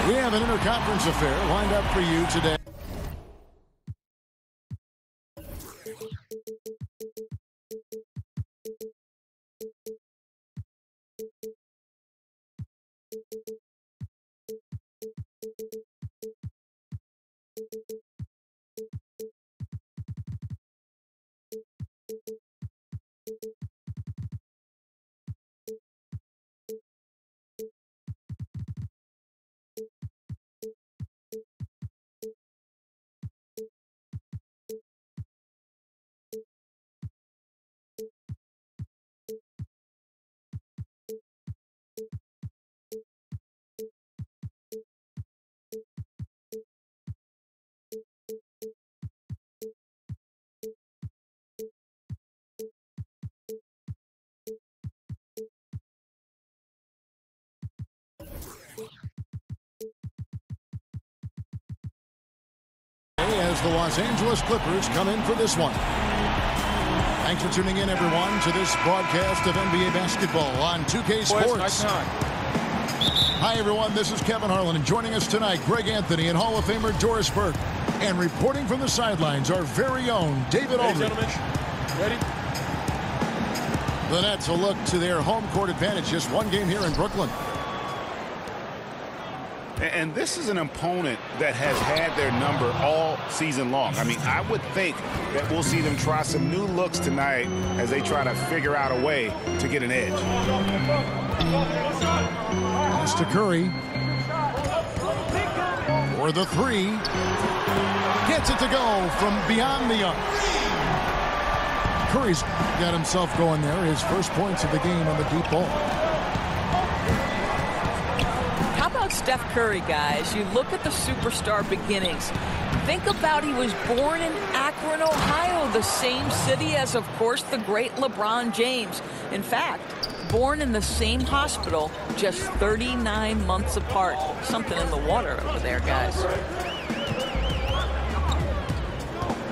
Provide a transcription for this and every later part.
We have an interconference affair lined up for you today. As the Los Angeles Clippers come in for this one. Thanks for tuning in, everyone, to this broadcast of NBA basketball on 2K Sports. Hi, everyone. This is Kevin Harlan, and joining us tonight, Greg Anthony and Hall of Famer Doris Burke. And reporting from the sidelines, our very own David Aldridge. Ready? The Nets will look to their home court advantage. Just one game here in Brooklyn. And this is an opponent that has had their number all season long. I mean, I would think that we'll see them try some new looks tonight as they try to figure out a way to get an edge. Pass to Curry. For the three. Gets it to go from beyond the arc. Curry's got himself going there. His first points of the game on the deep ball. Steph Curry, guys, you look at the superstar beginnings. Think about he was born in Akron, Ohio, the same city as, of course, the great LeBron James. In fact, born in the same hospital, just 39 months apart. Something in the water over there, guys.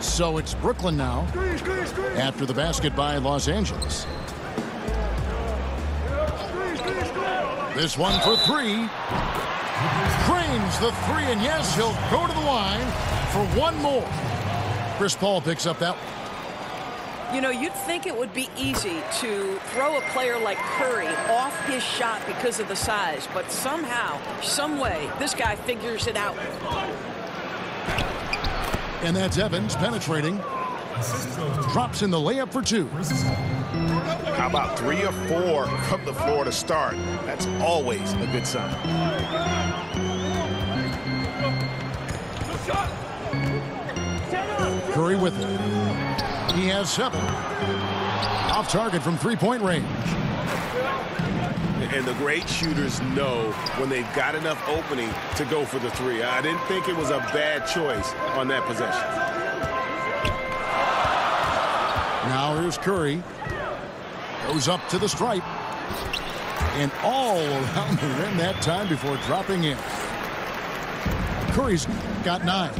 So it's Brooklyn now, after the basket by Los Angeles. This one for three. Cranes the three, and yes, he'll go to the line for one more. Chris Paul picks up that one. You know, you'd think it would be easy to throw a player like Curry off his shot because of the size, but somehow, some way, this guy figures it out. And that's Evans penetrating. Drops in the layup for two. How about 3 or 4 from the floor to start? That's always a good sign. Curry with it. He has 7. Off target from three-point range. And the great shooters know when they've got enough opening to go for the 3. I didn't think it was a bad choice on that possession. Now here's Curry. Goes up to the stripe. And all around the rim that time before dropping in. Curry's got 9.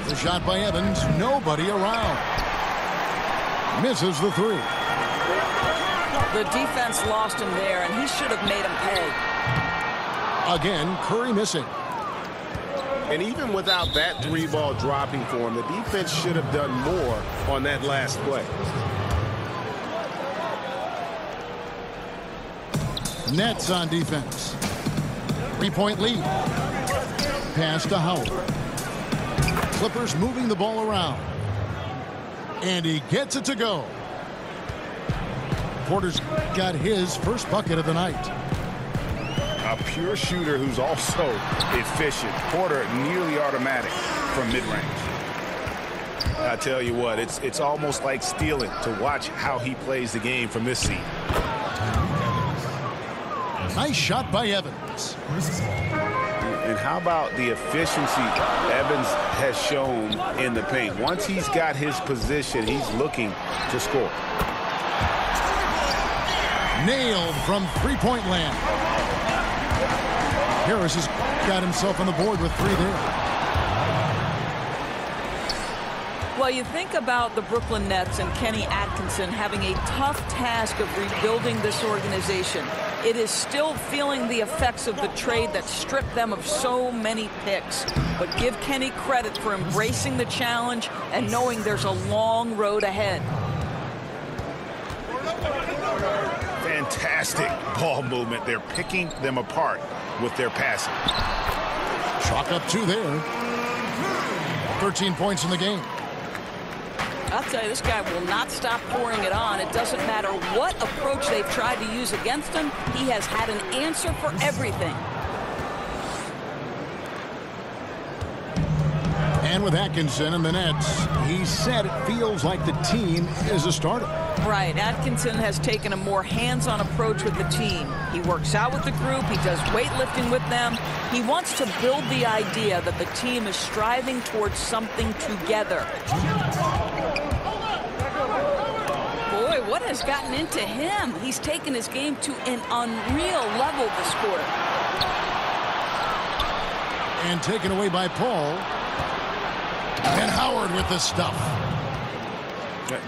The shot by Evans. Nobody around. Misses the 3. The defense lost him there, and he should have made him pay. Again, Curry missing. And even without that 3-ball dropping for him, the defense should have done more on that last play. Nets on defense. 3-point lead. Pass to Howard. Clippers moving the ball around. And he gets it to go. Porter's got his first bucket of the night. A pure shooter who's also efficient. Porter nearly automatic from mid-range. I tell you what, it's almost like stealing to watch how he plays the game from this seat. Nice shot by Evans. And how about the efficiency Evans has shown in the paint? Once he's got his position, he's looking to score. Nailed from three-point land. Harris has got himself on the board with 3 there. Well, you think about the Brooklyn Nets and Kenny Atkinson having a tough task of rebuilding this organization. it is still feeling the effects of the trade that stripped them of so many picks. But give Kenny credit for embracing the challenge and knowing there's a long road ahead. Fantastic ball movement. They're picking them apart with their passing. Chalk up 2 there. 13 points in the game. I'll tell you, this guy will not stop pouring it on. It doesn't matter what approach they've tried to use against him. He has had an answer for everything. And with Atkinson in the nets, he said it feels like the team is a starter. Right. Atkinson has taken a more hands-on approach with the team. He works out with the group. He does weightlifting with them. He wants to build the idea that the team is striving towards something together. Boy, what has gotten into him? He's taken his game to an unreal level this quarter. And taken away by Paul. And Howard with the stuff.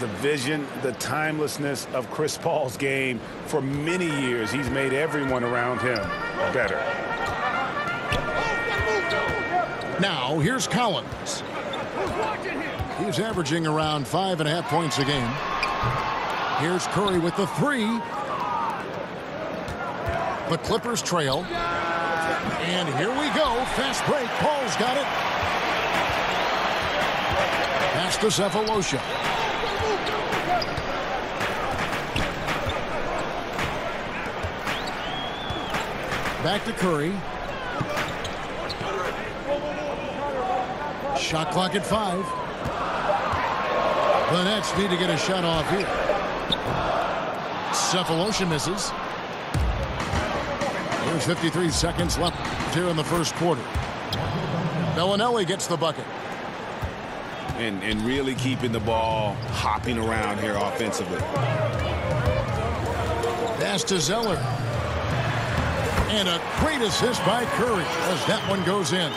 The vision, the timelessness of Chris Paul's game. For many years, he's made everyone around him better. Now, here's Collins. He's averaging around 5.5 points a game. Here's Curry with the 3. The Clippers trail. And here we go. Fast break. Paul's got it. Pass to Cephalosha. Back to Curry. Shot clock at 5. The Nets need to get a shot off here. Cephalosha misses. There's 53 seconds left here in the first quarter. Bellinelli gets the bucket. And really keeping the ball hopping around here offensively. Pass to Zeller. And a great assist by Curry as that one goes in.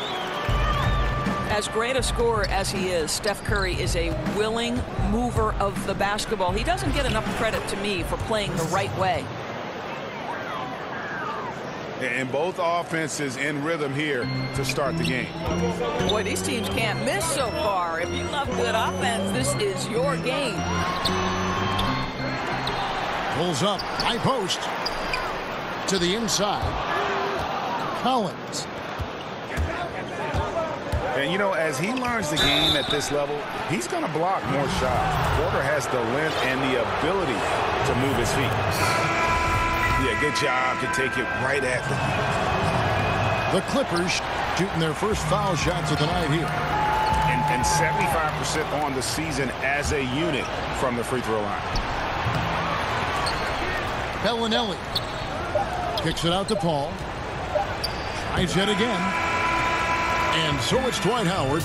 As great a scorer as he is, Steph Curry is a willing mover of the basketball. He doesn't get enough credit to me for playing the right way. And both offenses in rhythm here to start the game. Boy, these teams can't miss so far. If you love good offense, this is your game. Pulls up, high post. To the inside. Collins. And, you know, as he learns the game at this level, he's going to block more shots. Porter has the length and the ability to move his feet. Yeah, good job to take it right at the Clippers shooting their first foul shots of the night here. And 75% on the season as a unit from the free throw line. Bellinelli kicks it out to Paul. Tries it again. And so it's Dwight Howard.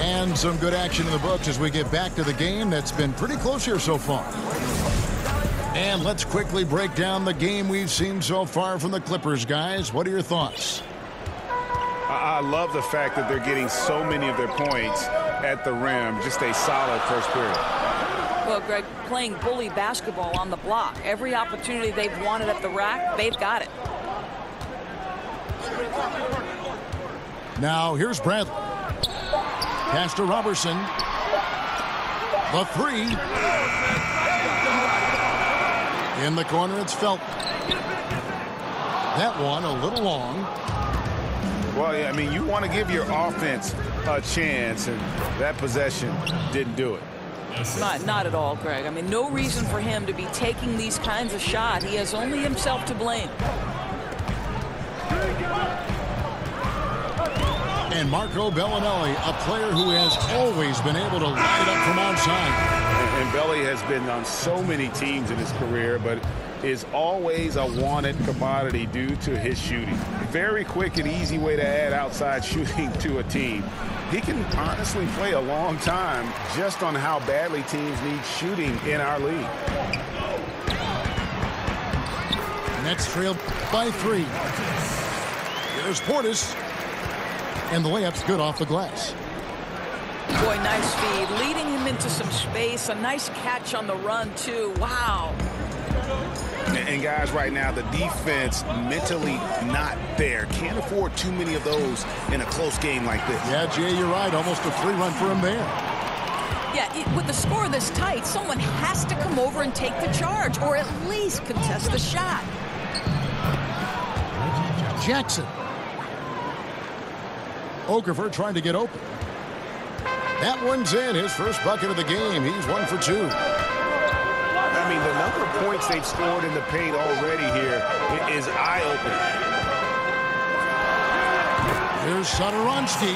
And some good action in the books as we get back to the game that's been pretty close here so far. And let's quickly break down the game we've seen so far from the Clippers, guys. What are your thoughts? I love the fact that they're getting so many of their points at the rim. Just a solid first period. Well, Greg, playing bully basketball on the block. Every opportunity they've wanted at the rack, they've got it. Now, here's Bradley. Pass to Robertson. The 3. In the corner, it's Felton. That one a little long. Well, yeah, I mean, you want to give your offense a chance, and that possession didn't do it. Not at all, Greg. I mean, no reason for him to be taking these kinds of shots. He has only himself to blame. And Marco Bellinelli, a player who has always been able to light it up from outside. And Belly has been on so many teams in his career, but is always a wanted commodity due to his shooting. Very quick and easy way to add outside shooting to a team. He can honestly play a long time just on how badly teams need shooting in our league. Nets trailed by 3. Here's Portis. And the layup's good off the glass. Boy, nice feed. Leading him into some space. A nice catch on the run, too. Wow. And guys, right now, the defense mentally not there. Can't afford too many of those in a close game like this. Yeah, Jay, you're right. Almost a free run for him there. Yeah, with the score this tight, someone has to come over and take the charge, or at least contest the shot. Jackson. Okafor trying to get open. That one's in. His first bucket of the game. He's 1 for 2. I mean, the number of points they've scored in the paint already here is eye-opening. Here's Satoransky.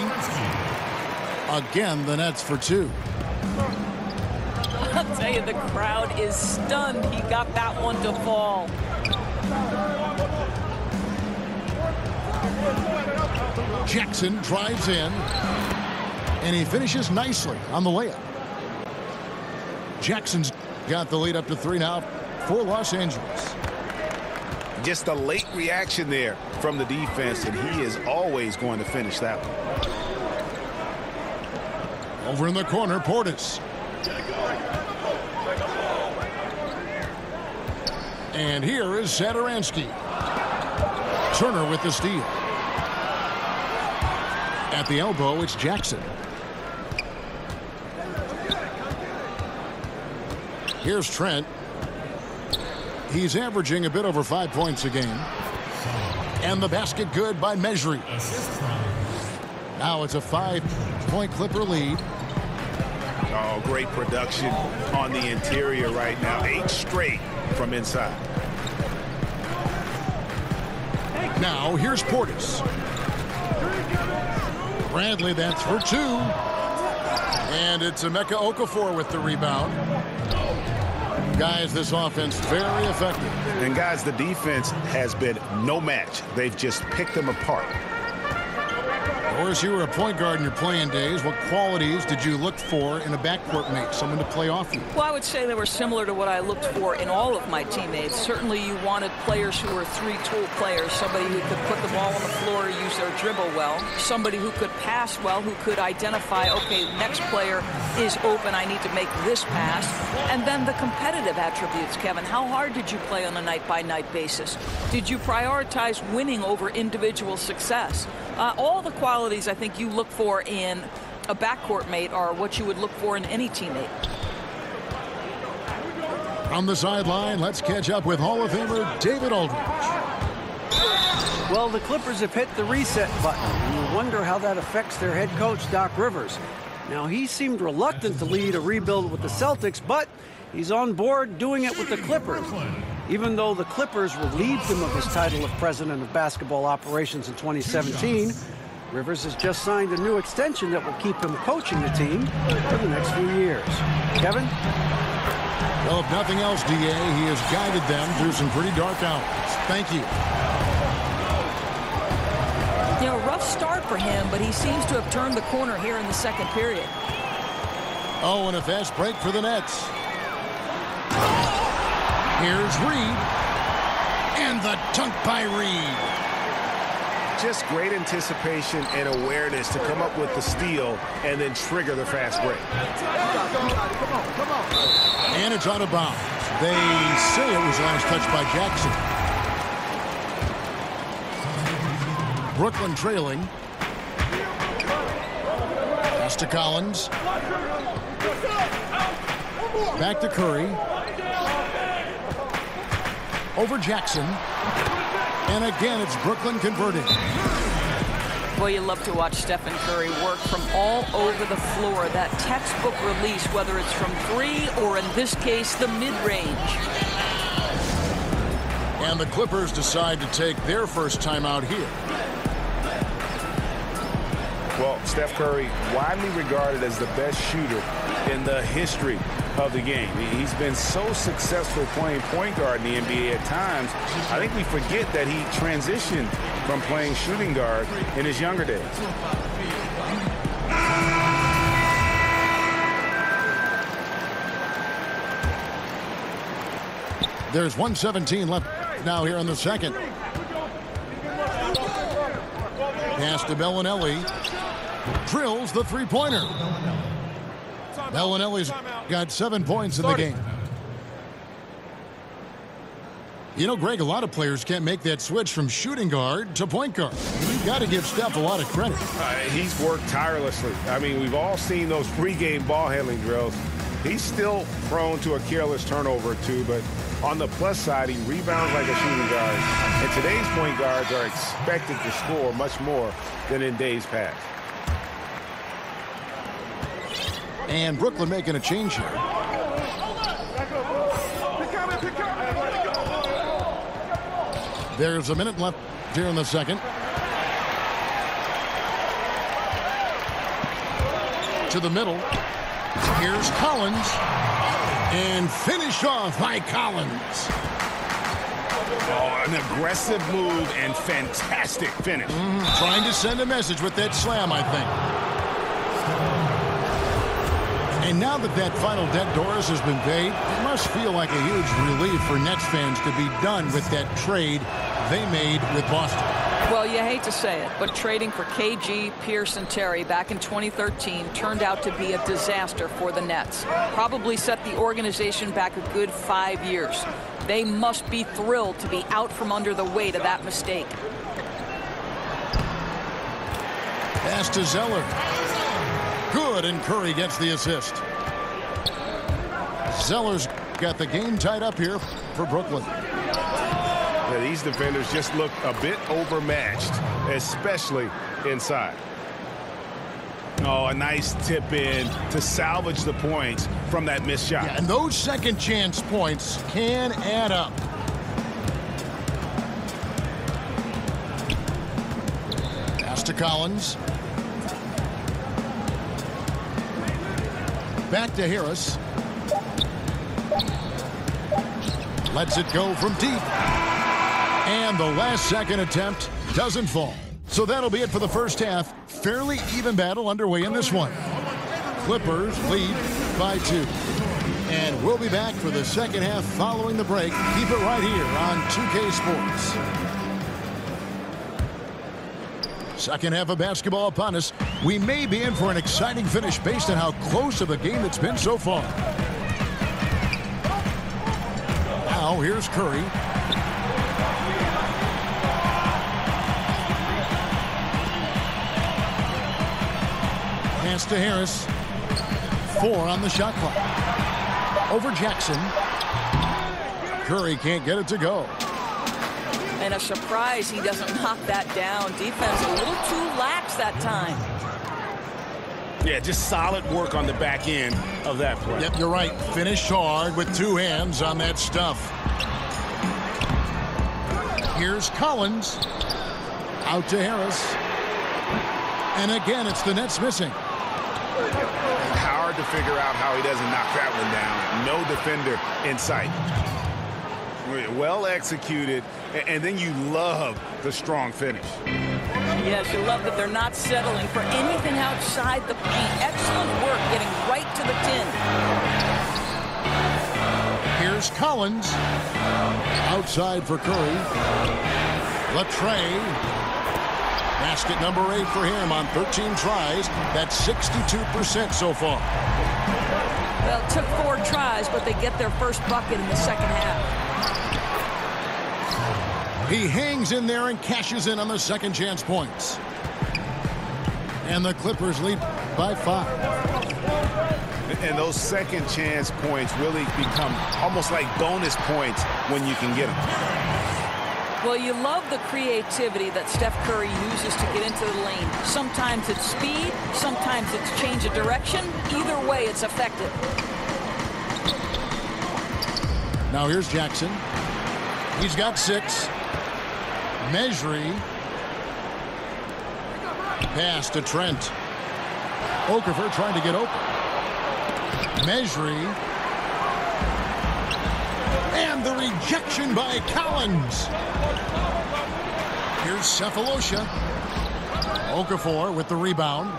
Again, the Nets for 2. I'll tell you, the crowd is stunned he got that one to fall. Jackson drives in, and he finishes nicely on the layup. Jackson's got the lead up to 3 now for Los Angeles. Just a late reaction there from the defense, and he is always going to finish that one. Over in the corner, Portis. And here is Satoransky. Turner with the steal. At the elbow, it's Jackson. Here's Trent. He's averaging a bit over 5 points a game. And the basket good by Mejri. Now it's a 5-point Clipper lead. Oh, great production on the interior right now. 8 straight from inside. Now here's Portis. Bradley, that's for 2. And it's Emeka Okafor with the rebound. Guys, this offense very effective. And guys, the defense has been no match. They've just picked them apart. Horace, you were a point guard in your playing days. What qualities did you look for in a backcourt mate, someone to play off you? Well, I would say they were similar to what I looked for in all of my teammates. Certainly you wanted players who were 3-tool players, somebody who could put the ball on the floor, use their dribble well, somebody who could pass well, who could identify, okay, next player is open, I need to make this pass. And then the competitive attributes, Kevin. How hard did you play on a night-by-night basis? Did you prioritize winning over individual success? All the qualities I think you look for in a backcourt mate are what you would look for in any teammate. From the sideline, let's catch up with Hall of Famer David Aldridge. Well, the Clippers have hit the reset button, and you wonder how that affects their head coach, Doc Rivers. Now, he seemed reluctant to lead a rebuild with the Celtics, but he's on board doing it with the Clippers. Even though the Clippers relieved him of his title of president of basketball operations in 2017, Rivers has just signed a new extension that will keep him coaching the team for the next few years. Kevin? Well, if nothing else, DA, he has guided them through some pretty dark hours. Thank you. You know, rough start for him, but he seems to have turned the corner here in the second period. Oh, and a fast break for the Nets. Here's Reed. And the dunk by Reed. Just great anticipation and awareness to come up with the steal and then trigger the fast break. And it's out of bounds. They say it was last touched by Jackson. Brooklyn trailing. Pass to Collins. Back to Curry. Over Jackson. And again, it's Brooklyn converting. Boy, you love to watch Stephen Curry work from all over the floor. That textbook release, whether it's from 3 or in this case, the mid-range. And the Clippers decide to take their first timeout here. Well, Steph Curry, widely regarded as the best shooter in the history of the game. He's been so successful playing point guard in the NBA at times. I think we forget that he transitioned from playing shooting guard in his younger days. There's 1:17 left now here in the second. 'Pass to Bellinelli. drills the three-pointer. Bellinelli's got 7 points in the game. You know, Greg, a lot of players can't make that switch from shooting guard to point guard. You've got to give Steph a lot of credit. He's worked tirelessly. I mean, we've all seen those pregame ball handling drills. He's still prone to a careless turnover or two, but on the plus side, he rebounds like a shooting guard. And today's point guards are expected to score much more than in days past. And Brooklyn making a change here. There's a minute left here in the second. To the middle. Here's Collins. And finished off by Collins. Oh, an aggressive move and fantastic finish. Trying to send a message with that slam, I think. And now that that final debt Doris has been paid, it must feel like a huge relief for Nets fans to be done with that trade they made with Boston. Well, you hate to say it, but trading for KG, Pierce, and Terry back in 2013 turned out to be a disaster for the Nets. Probably set the organization back a good 5 years. They must be thrilled to be out from under the weight of that mistake. Pass to Zeller. Good, and Curry gets the assist. Zeller's got the game tied up here for Brooklyn. Yeah, these defenders just look a bit overmatched, especially inside. Oh, a nice tip in to salvage the points from that missed shot. Yeah, and those second chance points can add up. Pass to Collins. Back to Harris. Lets it go from deep. And the last second attempt doesn't fall. So that'll be it for the first half. Fairly even battle underway in this one. Clippers lead by 2. And we'll be back for the second half following the break. Keep it right here on 2K Sports. Second half of basketball upon us. We may be in for an exciting finish based on how close of a game it's been so far. Now here's Curry. Pass to Harris. 4 on the shot clock. Over Jackson. Curry can't get it to go. And a surprise he doesn't knock that down. Defense a little too lax that time. Yeah, just solid work on the back end of that play. Yep, you're right. Finished hard with 2 hands on that stuff. Here's Collins. Out to Harris. And again, it's the Nets missing. Hard to figure out how he doesn't knock that one down. No defender in sight. Well executed, and then you love the strong finish. Yes, you love that they're not settling for anything outside the paint. Excellent work getting right to the tin. Here's Collins. Outside for Curry. Latrey. Basket number 8 for him on 13 tries. That's 62% so far. Well, it took 4 tries, but they get their first bucket in the second half. He hangs in there and cashes in on the second chance points. And the Clippers lead by 5. And those second chance points really become almost like bonus points when you can get them. Well, you love the creativity that Steph Curry uses to get into the lane. Sometimes it's speed, sometimes it's change of direction. Either way, it's effective. Now here's Jackson. He's got 6. Mejri. Pass to Trent. Okafor trying to get open. Mejri. And the rejection by Collins. Here's Cephalosha. Okafor with the rebound.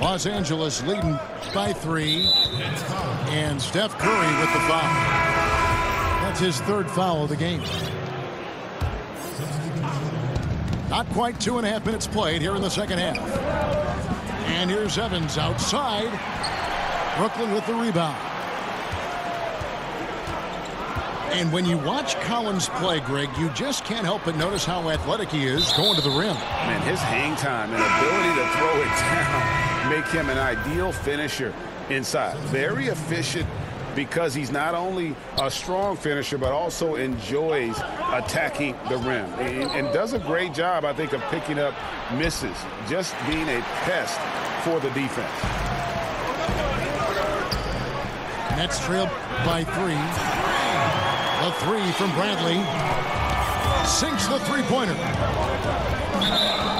Los Angeles leading by 3. And Steph Curry with the foul. That's his 3rd foul of the game. Not quite 2.5 minutes played here in the second half. And here's Evans outside. Brooklyn with the rebound. And when you watch Collins play, Greg, you just can't help but notice how athletic he is going to the rim. Man, his hang time and ability to throw it down make him an ideal finisher inside. Very efficient because he's not only a strong finisher, but also enjoys attacking the rim. And does a great job, I think, of picking up misses, just being a pest for the defense. Nets trail by 3. A 3 from Bradley. Sinks the three-pointer.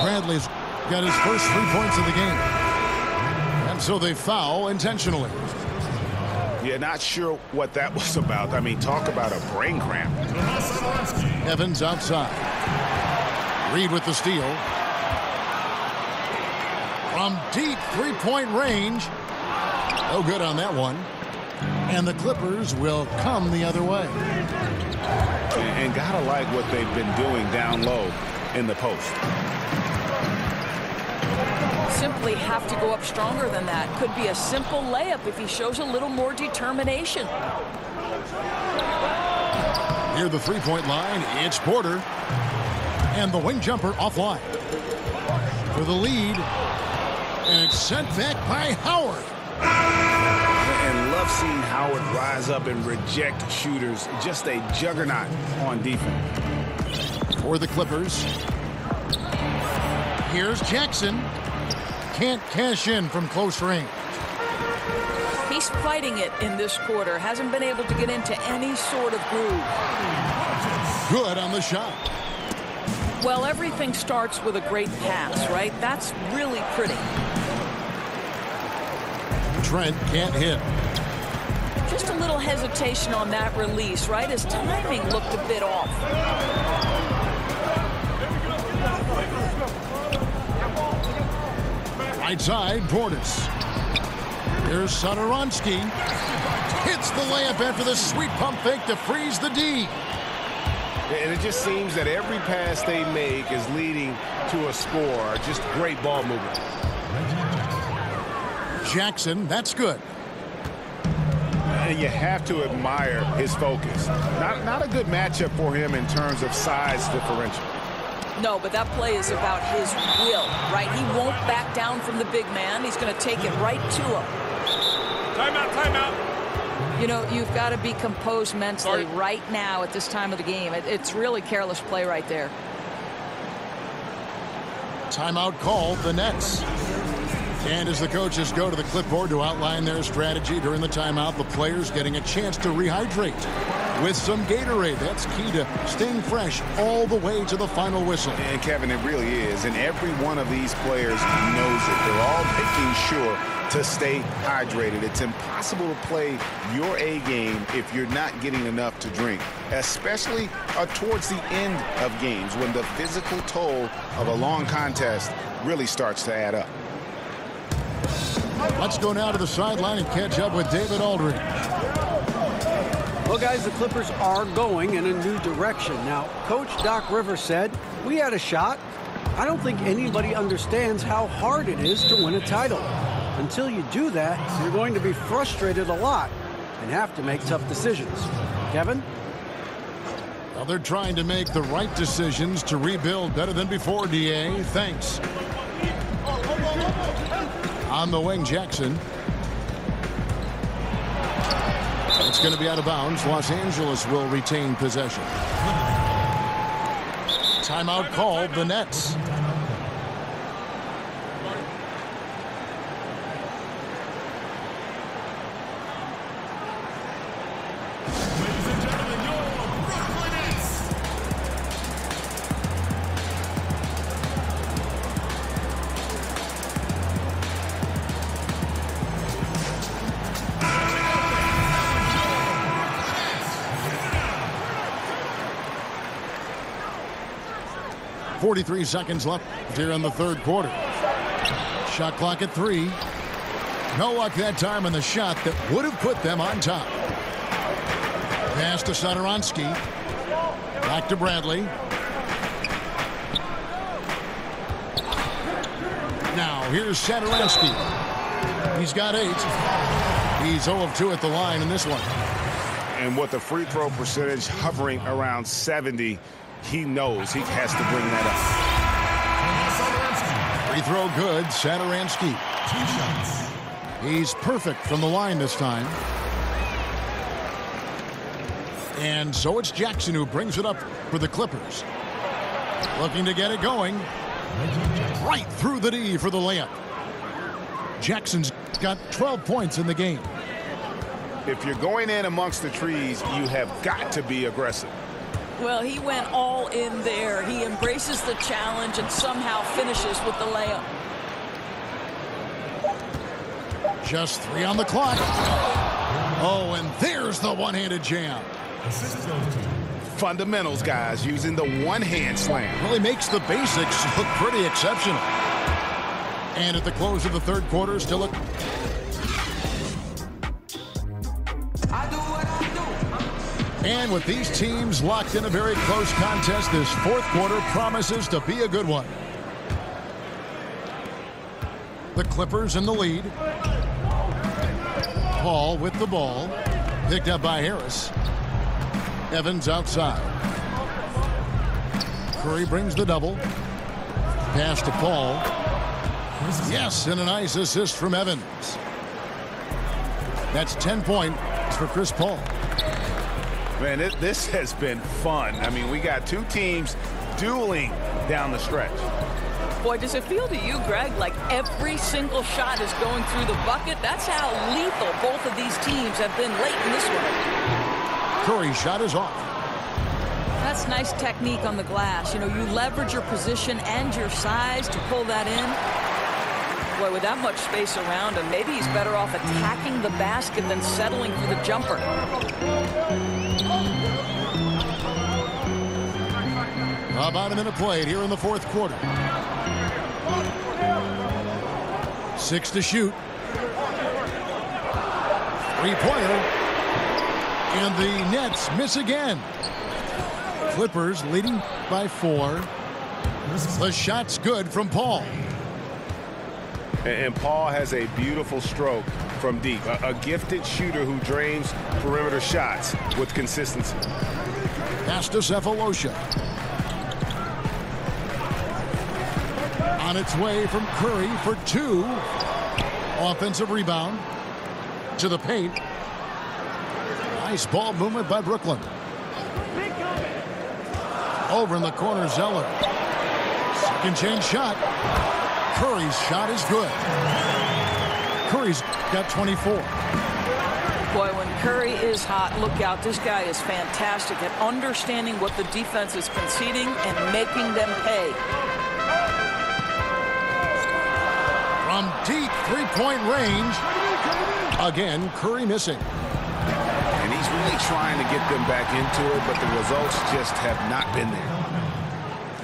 Bradley's got his first 3 points of the game. And so they foul intentionally. Yeah, not sure what that was about. I mean, talk about a brain cramp. Evans outside. Reed with the steal. From deep three-point range. No good on that one. And the Clippers will come the other way. And gotta like what they've been doing down low in the post. Simply have to go up stronger than that. Could be a simple layup if he shows a little more determination. Near the three-point line, it's Porter. And the wing jumper offline. For the lead. And it's sent back by Howard. And love seeing Howard rise up and reject shooters. Just a juggernaut on defense. For the Clippers. Here's Jackson. Can't cash in from close range. He's fighting it in this quarter. Hasn't been able to get into any sort of groove. Good on the shot. Well, everything starts with a great pass, right? That's really pretty. Trent can't hit. Just a little hesitation on that release, right? His timing looked a bit off. Right side, Portis. Here's Satoransky. Hits the layup after the sweet pump fake to freeze the D. And it just seems that every pass they make is leading to a score. Just great ball movement. Jackson, that's good. And you have to admire his focus. Not a good matchup for him in terms of size differential. No, but that play is about his will, right? He won't back down from the big man. He's going to take it right to him. Timeout, timeout. You know, you've got to be composed mentally right now at this time of the game. It's really careless play right there. Timeout called, the Nets. And as the coaches go to the clipboard to outline their strategy during the timeout, the players getting a chance to rehydrate with some Gatorade. That's key to staying fresh all the way to the final whistle. And Kevin, it really is. And every one of these players knows it. They're all making sure to stay hydrated. It's impossible to play your A game if you're not getting enough to drink, especially towards the end of games when the physical toll of a long contest really starts to add up. Let's go now to the sideline and catch up with David Aldridge. Well, guys, the Clippers are going in a new direction. Now, Coach Doc Rivers said, we had a shot. I don't think anybody understands how hard it is to win a title. Until you do that, you're going to be frustrated a lot and have to make tough decisions. Kevin? Well, they're trying to make the right decisions to rebuild better than before, DA. Thanks. On the wing, Jackson. It's going to be out of bounds. Los Angeles will retain possession. Timeout called, the Nets. .43 seconds left here in the third quarter. Shot clock at 3. No luck that time on the shot that would have put them on top. Pass to Satoransky. Back to Bradley. Now, here's Satoransky. He's got 8. He's 0 of 2 at the line in this one. And with the free throw percentage hovering around 70, he knows he has to bring that up. Free throw good, Satoransky. He's perfect from the line this time. And so it's Jackson who brings it up for the Clippers. Looking to get it going. Right through the D for the layup. Jackson's got 12 points in the game. If you're going in amongst the trees, you have got to be aggressive. Well, he went all in there. He embraces the challenge and somehow finishes with the layup. Just 3 on the clock. Oh, and there's the one-handed jam. Fundamentals, guys, using the one-hand slam. Really makes the basics look pretty exceptional. And at the close of the third quarter, still a... And with these teams locked in a very close contest, this fourth quarter promises to be a good one. The Clippers in the lead. Paul with the ball. Picked up by Harris. Evans outside. Curry brings the double. Pass to Paul. Yes, and a nice assist from Evans. That's 10 points for Chris Paul. Man, this has been fun. I mean, we got two teams dueling down the stretch. Boy, does it feel to you, Greg, like every single shot is going through the bucket? That's how lethal both of these teams have been late in this one. Curry's shot is off. That's nice technique on the glass. You know, you leverage your position and your size to pull that in. Boy, with that much space around him, maybe he's better off attacking the basket than settling for the jumper. About a minute played here in the fourth quarter. 6 to shoot. Three-pointer. And the Nets miss again. Clippers leading by 4. The shot's good from Paul. And Paul has a beautiful stroke from deep. A gifted shooter who drains perimeter shots with consistency. Pass to Cephalosha. On its way from Curry for 2. Offensive rebound. To the paint. Nice ball movement by Brooklyn. Over in the corner, Zeller. Second change shot. Curry's shot is good. Curry's got 24. Boy, when Curry is hot, look out. This guy is fantastic at understanding what the defense is conceding and making them pay. From deep three-point range. Again, Curry missing. And he's really trying to get them back into it, but the results just have not been there.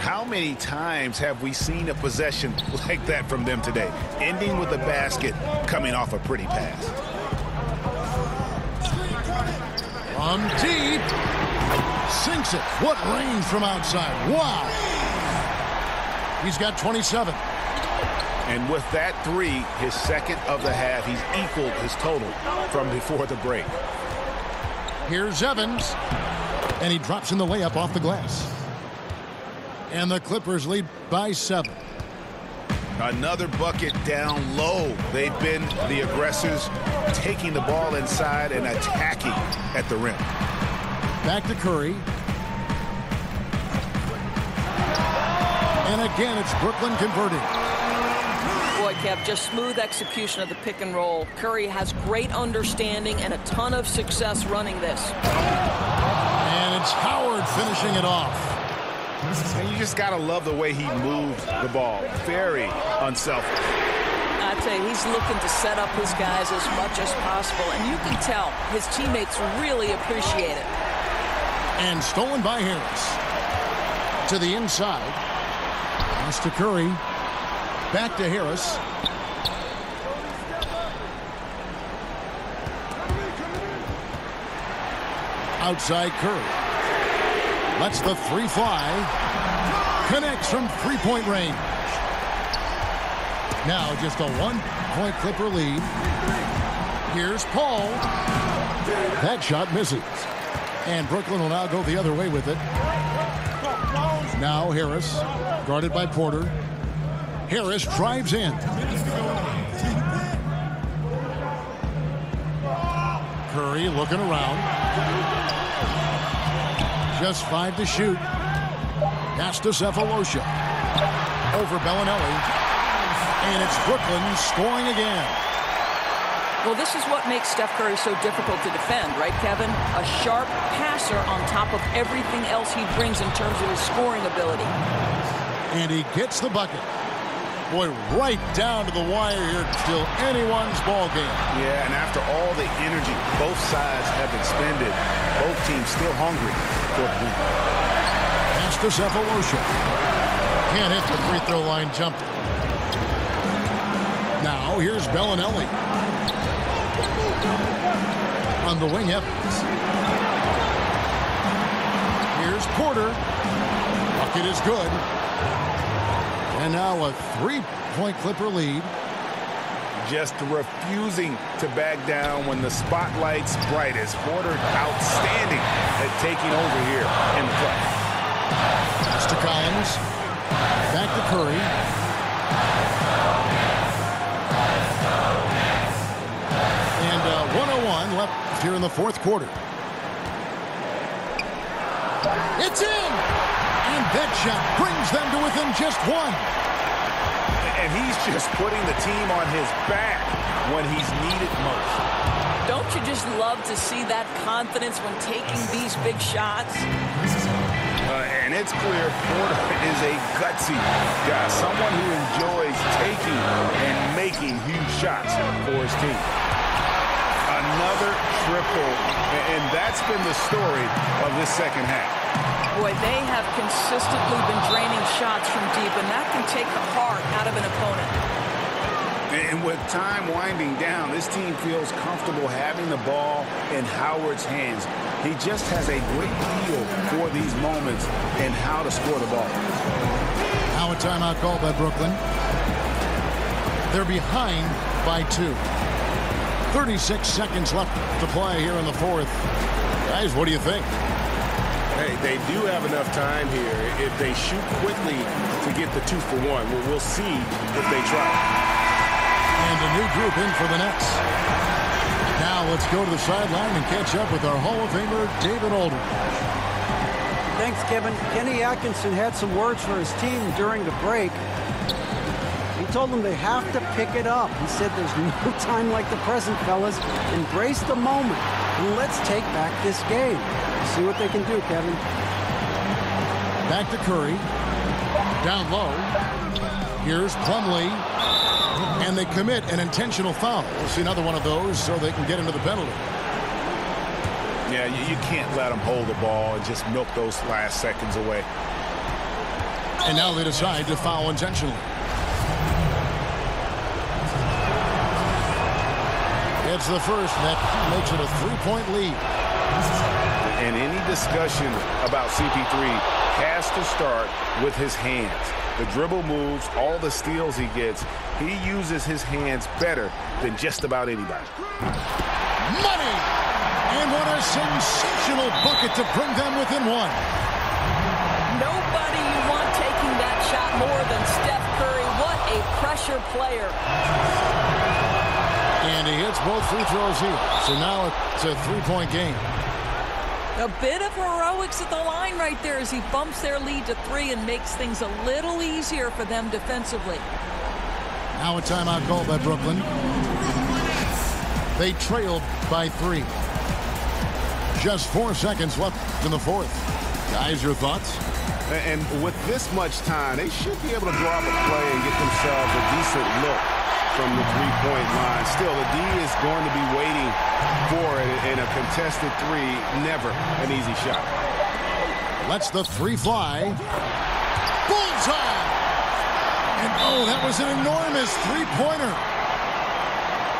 How many times have we seen a possession like that from them today, ending with a basket coming off a pretty pass? From deep. Sinks it. What range from outside. Wow. He's got 27. And with that 3, his second of the half, he's equaled his total from before the break. Here's Evans. And he drops in the layup off the glass. And the Clippers lead by 7. Another bucket down low. They've been the aggressors, taking the ball inside and attacking at the rim. Back to Curry. And again, it's Brooklyn converting. Boy, Kev, just smooth execution of the pick and roll. Curry has great understanding and a ton of success running this. And it's Howard finishing it off. And you just got to love the way he moved the ball. Very unselfish. I tell you, he's looking to set up his guys as much as possible. And you can tell his teammates really appreciate it. And stolen by Harris. To the inside. Pass to Curry. Back to Harris. Outside Curry. Lets the 3 fly. Connects from three-point range. Now just a 1-point Clipper lead. Here's Paul. That shot misses. And Brooklyn will now go the other way with it. Now Harris, guarded by Porter. Harris drives in. Curry looking around. Just 5 to shoot. Pass to Cephalosha. Over Bellinelli. And it's Brooklyn scoring again. Well, this is what makes Steph Curry so difficult to defend, right, Kevin? A sharp passer on top of everything else he brings in terms of his scoring ability. And he gets the bucket. Boy, right down to the wire here. Still anyone's ball game. Yeah, and after all the energy both sides have expended, both teams still hungry for a win. Pass to Cephalosha. Can't hit the free throw line jumper. Now here's Bellinelli. On the wing, Evans. Here's Porter. Bucket is good. And now a 3-point Clipper lead. Just refusing to back down when the spotlight's brightest. Porter outstanding at taking over here in the play. Pass to Collins. Back to Curry. And 1:01 left here in the fourth quarter. It's in! And that shot brings them to within just 1. And he's just putting the team on his back when he's needed most. Don't you just love to see that confidence when taking these big shots? And it's clear Porter is a gutsy guy, someone who enjoys taking and making huge shots for his team. Another triple, and that's been the story of this second half. Boy, they have consistently been draining shots from deep, and that can take the heart out of an opponent. And with time winding down, this team feels comfortable having the ball in Howard's hands. He just has a great feel for these moments and how to score the ball. Now a timeout called by Brooklyn. They're behind by 2. 36 seconds left to play here in the fourth. Guys, what do you think? Hey, they do have enough time here. If they shoot quickly to get the 2 for 1, we'll see if they try. And a new group in for the Nets. Now let's go to the sideline and catch up with our Hall of Famer, David Aldridge. Thanks, Kevin. Kenny Atkinson had some words for his team during the break. He told them they have to pick it up. He said there's no time like the present, fellas. Embrace the moment, and let's take back this game. See what they can do, Kevin. Back to Curry. Down low. Here's Plumlee. And they commit an intentional foul. We'll see another one of those so they can get into the penalty. Yeah, you can't let them hold the ball and just milk those last seconds away. And now they decide to foul intentionally. It's the first, and that makes it a 3-point lead. And any discussion about CP3 has to start with his hands. The dribble moves, all the steals he gets, he uses his hands better than just about anybody. Money! And what a sensational bucket to bring them within 1. Nobody you want taking that shot more than Steph Curry. What a pressure player. And he hits both free throws here. So now it's a 3-point game. A bit of heroics at the line right there as he bumps their lead to 3 and makes things a little easier for them defensively. Now a timeout called by Brooklyn. They trailed by 3. Just 4 seconds left in the fourth. Guys, your thoughts? And with this much time, they should be able to draw up a play and get themselves a decent look from the 3-point line. Still, the D is going to be waiting for it in a contested 3. Never an easy shot. Lets the 3 fly. Bullseye! And oh, that was an enormous 3-pointer.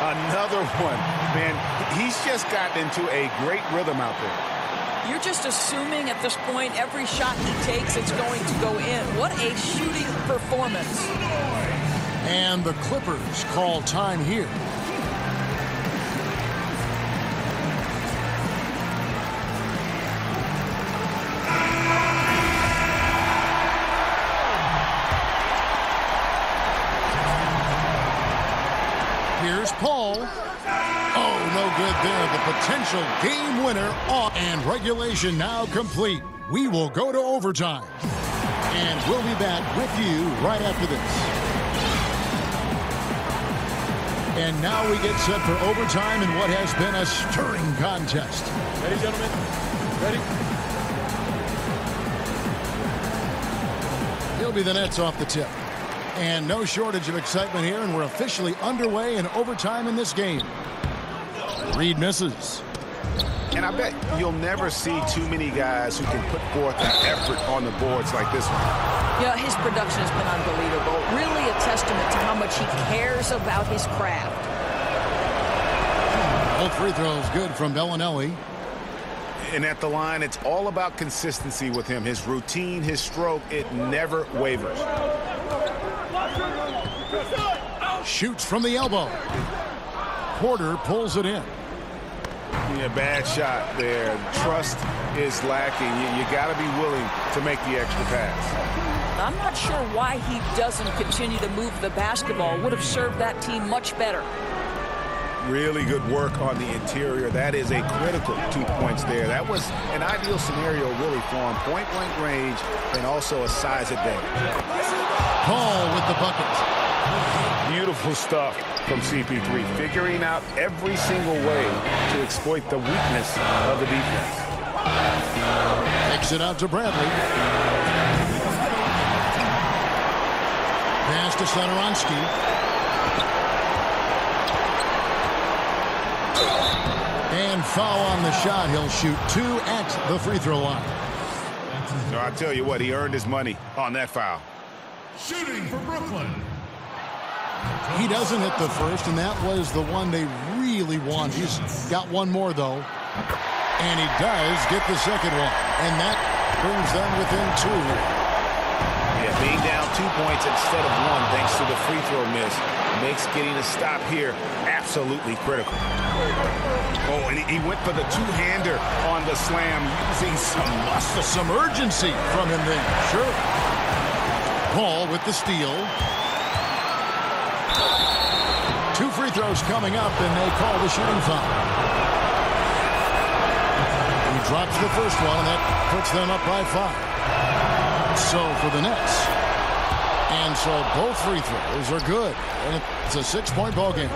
Another one. Man, he's just gotten into a great rhythm out there. You're just assuming at this point every shot he takes it's going to go in. What a shooting performance. And the Clippers call time here. Here's Paul. Oh, no good there. The potential game winner off. And regulation now complete. We will go to overtime. And we'll be back with you right after this. And now we get set for overtime in what has been a stirring contest. Ready, gentlemen? Ready? He'll be the Nets off the tip. And no shortage of excitement here, and we're officially underway in overtime in this game. Reed misses. And I bet you'll never see too many guys who can put forth an effort on the boards like this one. Yeah, his production has been unbelievable. Really a testament to how much he cares about his craft. Both free throws good from Bellinelli. And at the line, it's all about consistency with him. His routine, his stroke, it never wavers. Shoots from the elbow. Porter pulls it in. Yeah, bad shot there. Trust is lacking. You got to be willing to make the extra pass. I'm not sure why he doesn't continue to move the basketball. Would have served that team much better. Really good work on the interior. That is a critical 2 points there. That was an ideal scenario really for him. Point-blank range and also a size advantage. Paul with the bucket. Beautiful stuff from CP3, figuring out every single way to exploit the weakness of the defense. Takes it out to Bradley. Pass to Satoransky. And foul on the shot. He'll shoot 2 at the free throw line. So I tell you what, he earned his money on that foul. Shooting for Brooklyn. He doesn't hit the first, and that was the one they really wanted. He's got one more, though. And he does get the second one. And that brings them within 2. Yeah, being down 2 points instead of 1 thanks to the free throw miss makes getting a stop here absolutely critical. Oh, and he went for the two-hander on the slam using some muscle. Some urgency from him there. Sure. Paul with the steal. 2 free throws coming up, and they call the shooting foul. He drops the first one, and that puts them up by 5. So for the Nets. And so both free throws are good. And it's a 6-point ball game.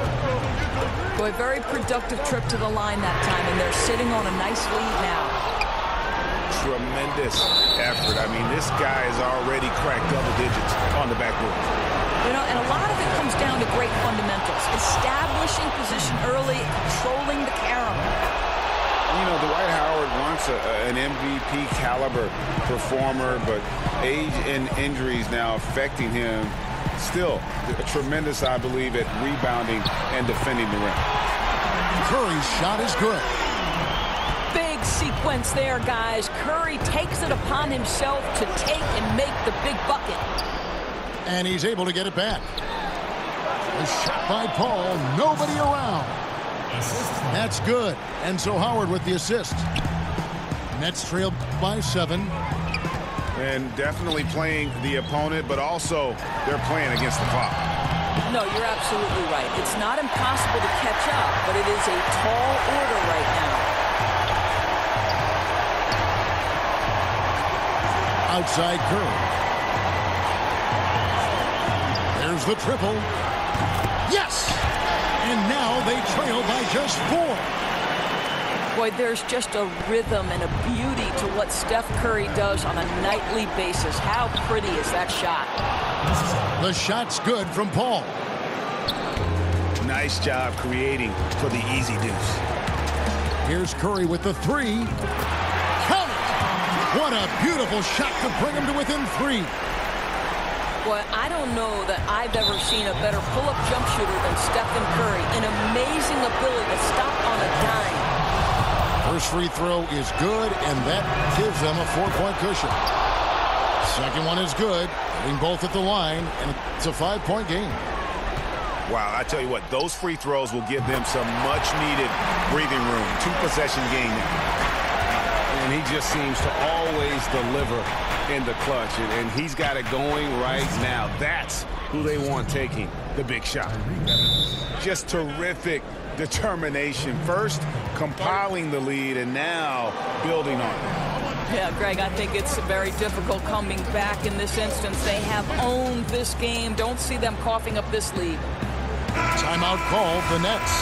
Boy, very productive trip to the line that time, and they're sitting on a nice lead now. Tremendous effort. I mean, this guy has already cracked double digits on the backboard. You know, and a lot of it comes down to great fundamentals. Establishing position early, controlling the carom. You know, Dwight Howard wants an MVP caliber performer, but age and injuries now affecting him. Still, tremendous, I believe, at rebounding and defending the rim. Curry's shot is good. Big sequence there, guys. Curry takes it upon himself to take and make the big bucket. And he's able to get it back. A shot by Paul. Nobody around. That's good. And so Howard with the assist. Nets trail by 7. And definitely playing the opponent, but also they're playing against the clock. No, you're absolutely right. It's not impossible to catch up, but it is a tall order right now. Outside Curry. There's the triple. Yes! And now they trail by just 4. Boy, there's just a rhythm and a beauty to what Steph Curry does on a nightly basis. How pretty is that shot? The shot's good from Paul. Nice job creating for the easy deuce. Here's Curry with the 3. Count it! What a beautiful shot to bring him to within 3. Boy, I don't know that I've ever seen a better pull-up jump shooter than Stephen Curry. An amazing ability to stop on a dime. First free throw is good, and that gives them a 4-point cushion. Second one is good, hitting both at the line, and it's a 5-point game. Wow, I tell you what, those free throws will give them some much-needed breathing room. 2-possession game now. And he just seems to always deliver in the clutch. And he's got it going right now. That's who they want taking the big shot. Just terrific determination. First, compiling the lead, and now building on it. Yeah, Greg, I think it's very difficult coming back in this instance. They have owned this game. Don't see them coughing up this lead. Timeout call, the Nets.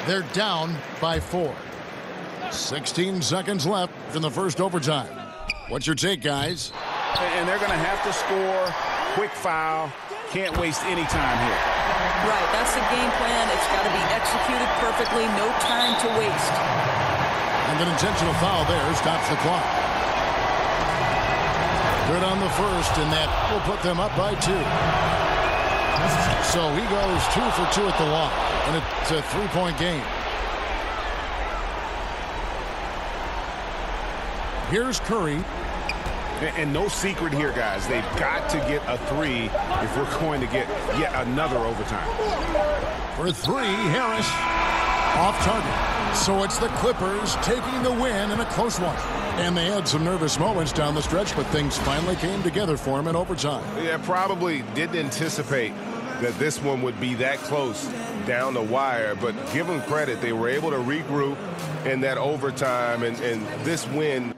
They're down by 4. 16 seconds left in the first overtime. What's your take, guys? And they're going to have to score. Quick foul. Can't waste any time here. Right, that's the game plan. It's got to be executed perfectly. No time to waste. And an intentional foul there stops the clock. Good on the first, and that will put them up by 2. So he goes 2 for 2 at the line, and it's a 3-point game. Here's Curry. And no secret here, guys. They've got to get a 3 if we're going to get yet another overtime. For 3, Harris. Off target. So it's the Clippers taking the win in a close one. And they had some nervous moments down the stretch, but things finally came together for them in overtime. Yeah, probably didn't anticipate that this one would be that close down the wire, but give them credit. They were able to regroup in that overtime, and this win